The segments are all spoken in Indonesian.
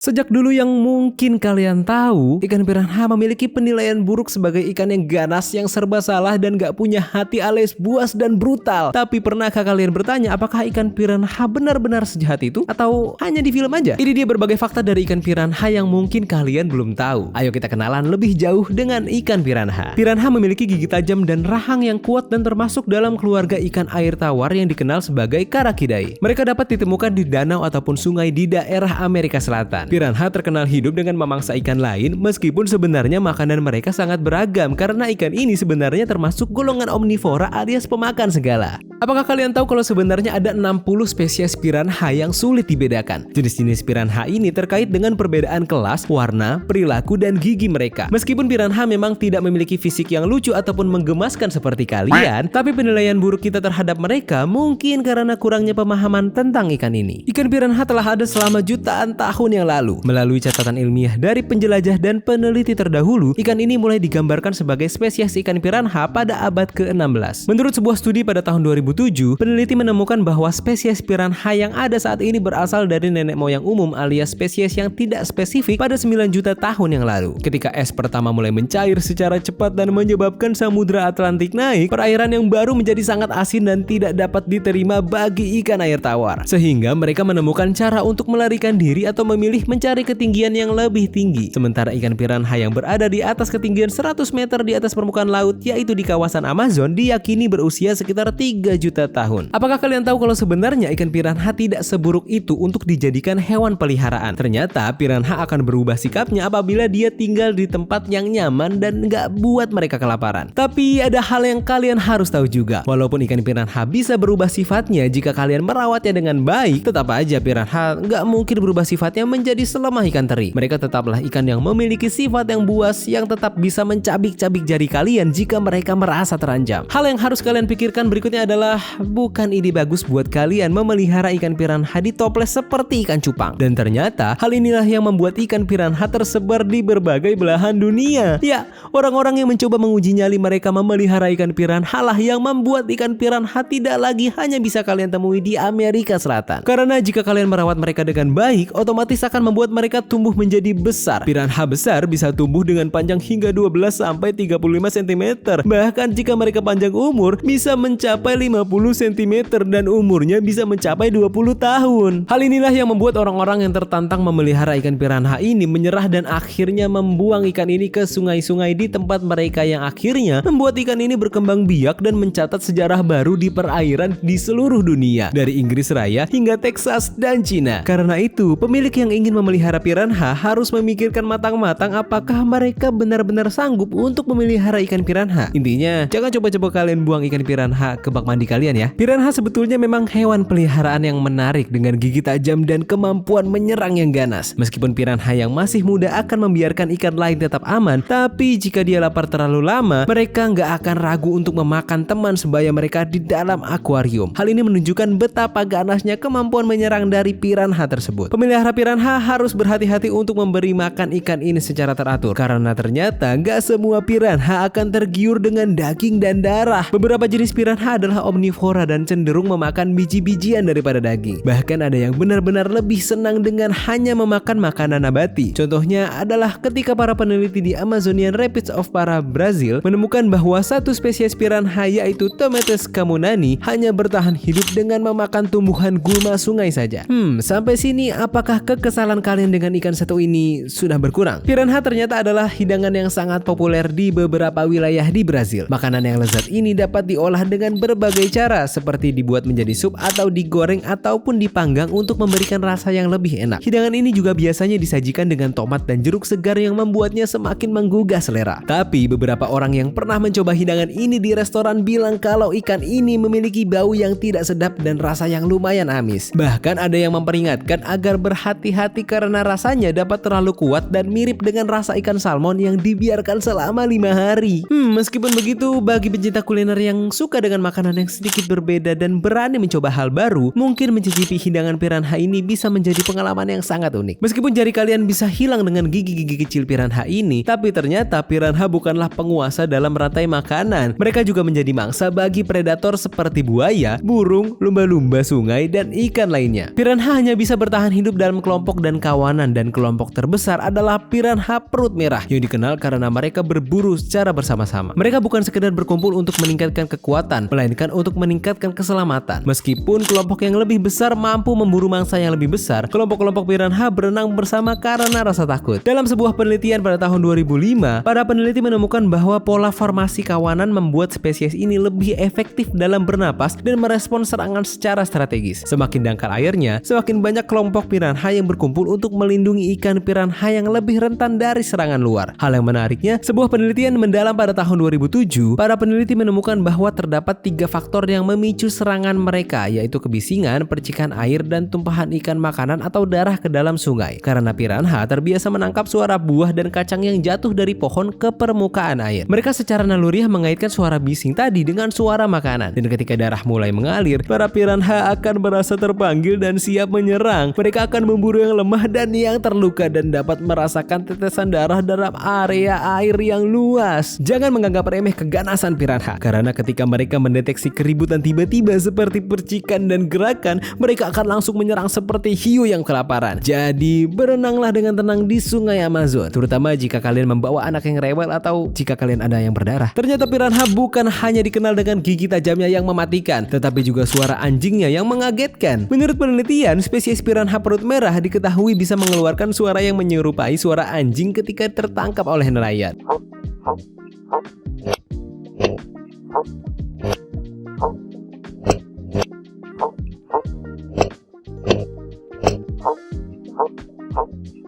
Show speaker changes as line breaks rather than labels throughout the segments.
Sejak dulu yang mungkin kalian tahu, ikan piranha memiliki penilaian buruk sebagai ikan yang ganas, yang serba salah, dan gak punya hati alias buas dan brutal. Tapi pernahkah kalian bertanya apakah ikan piranha benar-benar sejahat itu? Atau hanya di film aja? Ini dia berbagai fakta dari ikan piranha yang mungkin kalian belum tahu. Ayo kita kenalan lebih jauh dengan ikan piranha. Piranha memiliki gigi tajam dan rahang yang kuat dan termasuk dalam keluarga ikan air tawar yang dikenal sebagai Caracidae. Mereka dapat ditemukan di danau ataupun sungai di daerah Amerika Selatan. Piranha terkenal hidup dengan memangsa ikan lain, meskipun sebenarnya makanan mereka sangat beragam karena ikan ini sebenarnya termasuk golongan omnivora alias pemakan segala. Apakah kalian tahu kalau sebenarnya ada 60 spesies piranha yang sulit dibedakan? Jenis-jenis piranha ini terkait dengan perbedaan kelas, warna, perilaku, dan gigi mereka. Meskipun piranha memang tidak memiliki fisik yang lucu ataupun menggemaskan seperti kalian, tapi penilaian buruk kita terhadap mereka mungkin karena kurangnya pemahaman tentang ikan ini. Ikan piranha telah ada selama jutaan tahun yang lalu. Melalui catatan ilmiah dari penjelajah dan peneliti terdahulu, ikan ini mulai digambarkan sebagai spesies ikan piranha pada abad ke-16. Menurut sebuah studi pada tahun 2007, peneliti menemukan bahwa spesies piranha yang ada saat ini berasal dari nenek moyang umum alias spesies yang tidak spesifik pada 9 juta tahun yang lalu. Ketika es pertama mulai mencair secara cepat dan menyebabkan samudra Atlantik naik, perairan yang baru menjadi sangat asin dan tidak dapat diterima bagi ikan air tawar. Sehingga mereka menemukan cara untuk melarikan diri atau memilih mencari ketinggian yang lebih tinggi. Sementara ikan piranha yang berada di atas ketinggian 100 meter di atas permukaan laut, yaitu di kawasan Amazon, diyakini berusia sekitar 3 juta tahun. Apakah kalian tahu kalau sebenarnya ikan piranha tidak seburuk itu untuk dijadikan hewan peliharaan? Ternyata piranha akan berubah sikapnya apabila dia tinggal di tempat yang nyaman dan nggak buat mereka kelaparan. Tapi ada hal yang kalian harus tahu juga. Walaupun ikan piranha bisa berubah sifatnya jika kalian merawatnya dengan baik, tetap aja piranha nggak mungkin berubah sifatnya menjadi selemah ikan teri. Mereka tetaplah ikan yang memiliki sifat yang buas, yang tetap bisa mencabik-cabik jari kalian jika mereka merasa terancam. Hal yang harus kalian pikirkan berikutnya adalah, bukan ide bagus buat kalian memelihara ikan piranha di toples seperti ikan cupang. Dan ternyata hal inilah yang membuat ikan piranha tersebar di berbagai belahan dunia. Ya, orang-orang yang mencoba menguji nyali mereka memelihara ikan piranha lah yang membuat ikan piranha tidak lagi hanya bisa kalian temui di Amerika Selatan. Karena jika kalian merawat mereka dengan baik, otomatis akan membuat mereka tumbuh menjadi besar. Piranha besar bisa tumbuh dengan panjang hingga 12 sampai 35 cm. Bahkan jika mereka panjang umur bisa mencapai 50 cm dan umurnya bisa mencapai 20 tahun. Hal inilah yang membuat orang-orang yang tertantang memelihara ikan piranha ini menyerah dan akhirnya membuang ikan ini ke sungai-sungai di tempat mereka, yang akhirnya membuat ikan ini berkembang biak dan mencatat sejarah baru di perairan di seluruh dunia, dari Inggris Raya hingga Texas dan Cina. Karena itu, pemilik yang ingin memelihara piranha harus memikirkan matang-matang apakah mereka benar-benar sanggup untuk memelihara ikan piranha. Intinya, jangan coba-coba kalian buang ikan piranha ke bak mandi kalian ya. Piranha sebetulnya memang hewan peliharaan yang menarik dengan gigi tajam dan kemampuan menyerang yang ganas. Meskipun piranha yang masih muda akan membiarkan ikan lain tetap aman, tapi jika dia lapar terlalu lama, mereka nggak akan ragu untuk memakan teman sebaya mereka di dalam akuarium. Hal ini menunjukkan betapa ganasnya kemampuan menyerang dari piranha tersebut. Pemelihara piranha harus berhati-hati untuk memberi makan ikan ini secara teratur, karena ternyata nggak semua piranha akan tergiur dengan daging dan darah. Beberapa jenis piranha adalah omnivora dan cenderung memakan biji-bijian daripada daging. Bahkan ada yang benar-benar lebih senang dengan hanya memakan makanan nabati. Contohnya adalah ketika para peneliti di Amazonian Rapids of Para, Brazil menemukan bahwa satu spesies piranha, yaitu Tometes camunani, hanya bertahan hidup dengan memakan tumbuhan gulma sungai saja. Sampai sini apakah kekesalan kalian dengan ikan satu ini sudah berkurang? Piranha ternyata adalah hidangan yang sangat populer di beberapa wilayah di Brazil. Makanan yang lezat ini dapat diolah dengan berbagai cara, seperti dibuat menjadi sup atau digoreng ataupun dipanggang untuk memberikan rasa yang lebih enak. Hidangan ini juga biasanya disajikan dengan tomat dan jeruk segar yang membuatnya semakin menggugah selera. Tapi beberapa orang yang pernah mencoba hidangan ini di restoran bilang kalau ikan ini memiliki bau yang tidak sedap dan rasa yang lumayan amis. Bahkan ada yang memperingatkan agar berhati-hati karena rasanya dapat terlalu kuat dan mirip dengan rasa ikan salmon yang dibiarkan selama 5 hari. Meskipun begitu, bagi pencinta kuliner yang suka dengan makanan yang sedikit berbeda dan berani mencoba hal baru, mungkin mencicipi hidangan piranha ini bisa menjadi pengalaman yang sangat unik. Meskipun jari kalian bisa hilang dengan gigi-gigi kecil piranha ini, tapi ternyata piranha bukanlah penguasa dalam rantai makanan. Mereka juga menjadi mangsa bagi predator seperti buaya, burung, lumba-lumba sungai, dan ikan lainnya. Piranha hanya bisa bertahan hidup dalam kelompok dan dan kawanan, dan kelompok terbesar adalah piranha perut merah yang dikenal karena mereka berburu secara bersama-sama. Mereka bukan sekedar berkumpul untuk meningkatkan kekuatan, melainkan untuk meningkatkan keselamatan. Meskipun kelompok yang lebih besar mampu memburu mangsa yang lebih besar, kelompok-kelompok piranha berenang bersama karena rasa takut. Dalam sebuah penelitian pada tahun 2005, para peneliti menemukan bahwa pola formasi kawanan membuat spesies ini lebih efektif dalam bernapas dan merespons serangan secara strategis. Semakin dangkal airnya, semakin banyak kelompok piranha yang berkumpul untuk melindungi ikan piranha yang lebih rentan dari serangan luar. Hal yang menariknya, sebuah penelitian mendalam pada tahun 2007, para peneliti menemukan bahwa terdapat 3 faktor yang memicu serangan mereka, yaitu kebisingan, percikan air, dan tumpahan ikan makanan atau darah ke dalam sungai. Karena piranha terbiasa menangkap suara buah dan kacang yang jatuh dari pohon ke permukaan air. Mereka secara naluriah mengaitkan suara bising tadi dengan suara makanan. Dan ketika darah mulai mengalir, para piranha akan merasa terpanggil dan siap menyerang. Mereka akan memburu yang lemah dan yang terluka dan dapat merasakan tetesan darah dalam area air yang luas. Jangan menganggap remeh keganasan piranha, karena ketika mereka mendeteksi keributan tiba-tiba seperti percikan dan gerakan, mereka akan langsung menyerang seperti hiu yang kelaparan. Jadi, berenanglah dengan tenang di sungai Amazon, terutama jika kalian membawa anak yang rewel atau jika kalian ada yang berdarah. Ternyata piranha bukan hanya dikenal dengan gigi tajamnya yang mematikan, tetapi juga suara anjingnya yang mengagetkan. Menurut penelitian, spesies piranha perut merah diketahui bisa mengeluarkan suara yang menyerupai suara anjing ketika tertangkap oleh nelayan.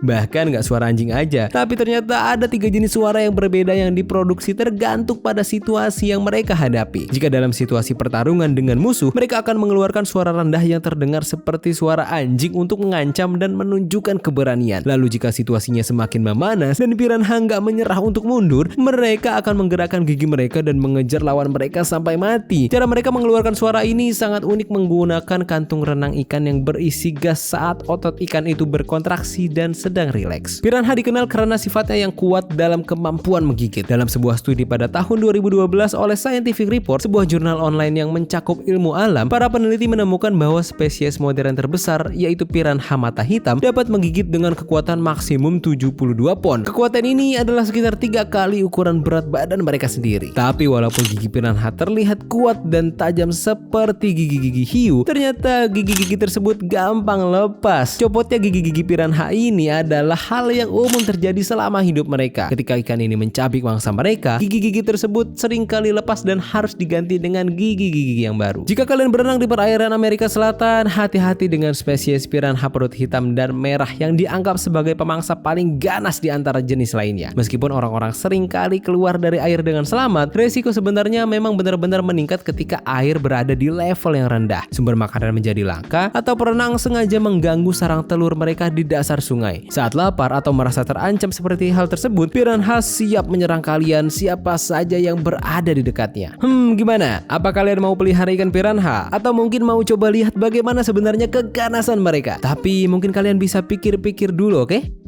Bahkan nggak suara anjing aja, tapi ternyata ada 3 jenis suara yang berbeda yang diproduksi tergantung pada situasi yang mereka hadapi. Jika dalam situasi pertarungan dengan musuh, mereka akan mengeluarkan suara rendah yang terdengar seperti suara anjing untuk mengancam dan menunjukkan keberanian. Lalu jika situasinya semakin memanas dan piranha nggak menyerah untuk mundur, mereka akan menggerakkan gigi mereka dan mengejar lawan mereka sampai mati. Cara mereka mengeluarkan suara ini sangat unik, menggunakan kantung renang ikan yang berisi gas saat otot ikan itu berkontraksi dan sedang rileks. Piranha dikenal karena sifatnya yang kuat dalam kemampuan menggigit. Dalam sebuah studi pada tahun 2012 oleh Scientific Report, sebuah jurnal online yang mencakup ilmu alam, para peneliti menemukan bahwa spesies modern terbesar, yaitu piranha mata hitam, dapat menggigit dengan kekuatan maksimum 72 pon. Kekuatan ini adalah sekitar 3 kali ukuran berat badan mereka sendiri. Tapi walaupun gigi piranha terlihat kuat dan tajam seperti gigi-gigi hiu, ternyata gigi-gigi tersebut gampang lepas. Copotnya gigi-gigi piranha ini adalah hal yang umum terjadi selama hidup mereka. Ketika ikan ini mencabik mangsa mereka, gigi-gigi tersebut seringkali lepas dan harus diganti dengan gigi-gigi yang baru. Jika kalian berenang di perairan Amerika Selatan, hati-hati dengan spesies piranha perut hitam dan merah yang dianggap sebagai pemangsa paling ganas di antara jenis lainnya. Meskipun orang-orang seringkali keluar dari air dengan selamat, resiko sebenarnya memang benar-benar meningkat ketika air berada di level yang rendah, sumber makanan menjadi langka, atau perenang sengaja mengganggu sarang telur mereka di dasar sungai. Saat lapar atau merasa terancam seperti hal tersebut, piranha siap menyerang kalian, siapa saja yang berada di dekatnya. Gimana? Apa kalian mau pelihara ikan piranha? Atau mungkin mau coba lihat bagaimana sebenarnya keganasan mereka? Tapi mungkin kalian bisa pikir-pikir dulu, oke?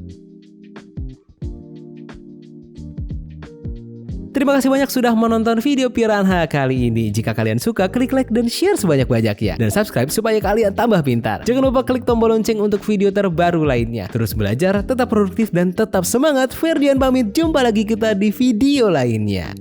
Terima kasih banyak sudah menonton video piranha kali ini. Jika kalian suka, klik like dan share sebanyak-banyaknya. Dan subscribe supaya kalian tambah pintar. Jangan lupa klik tombol lonceng untuk video terbaru lainnya. Terus belajar, tetap produktif, dan tetap semangat. Ferdian pamit, jumpa lagi kita di video lainnya.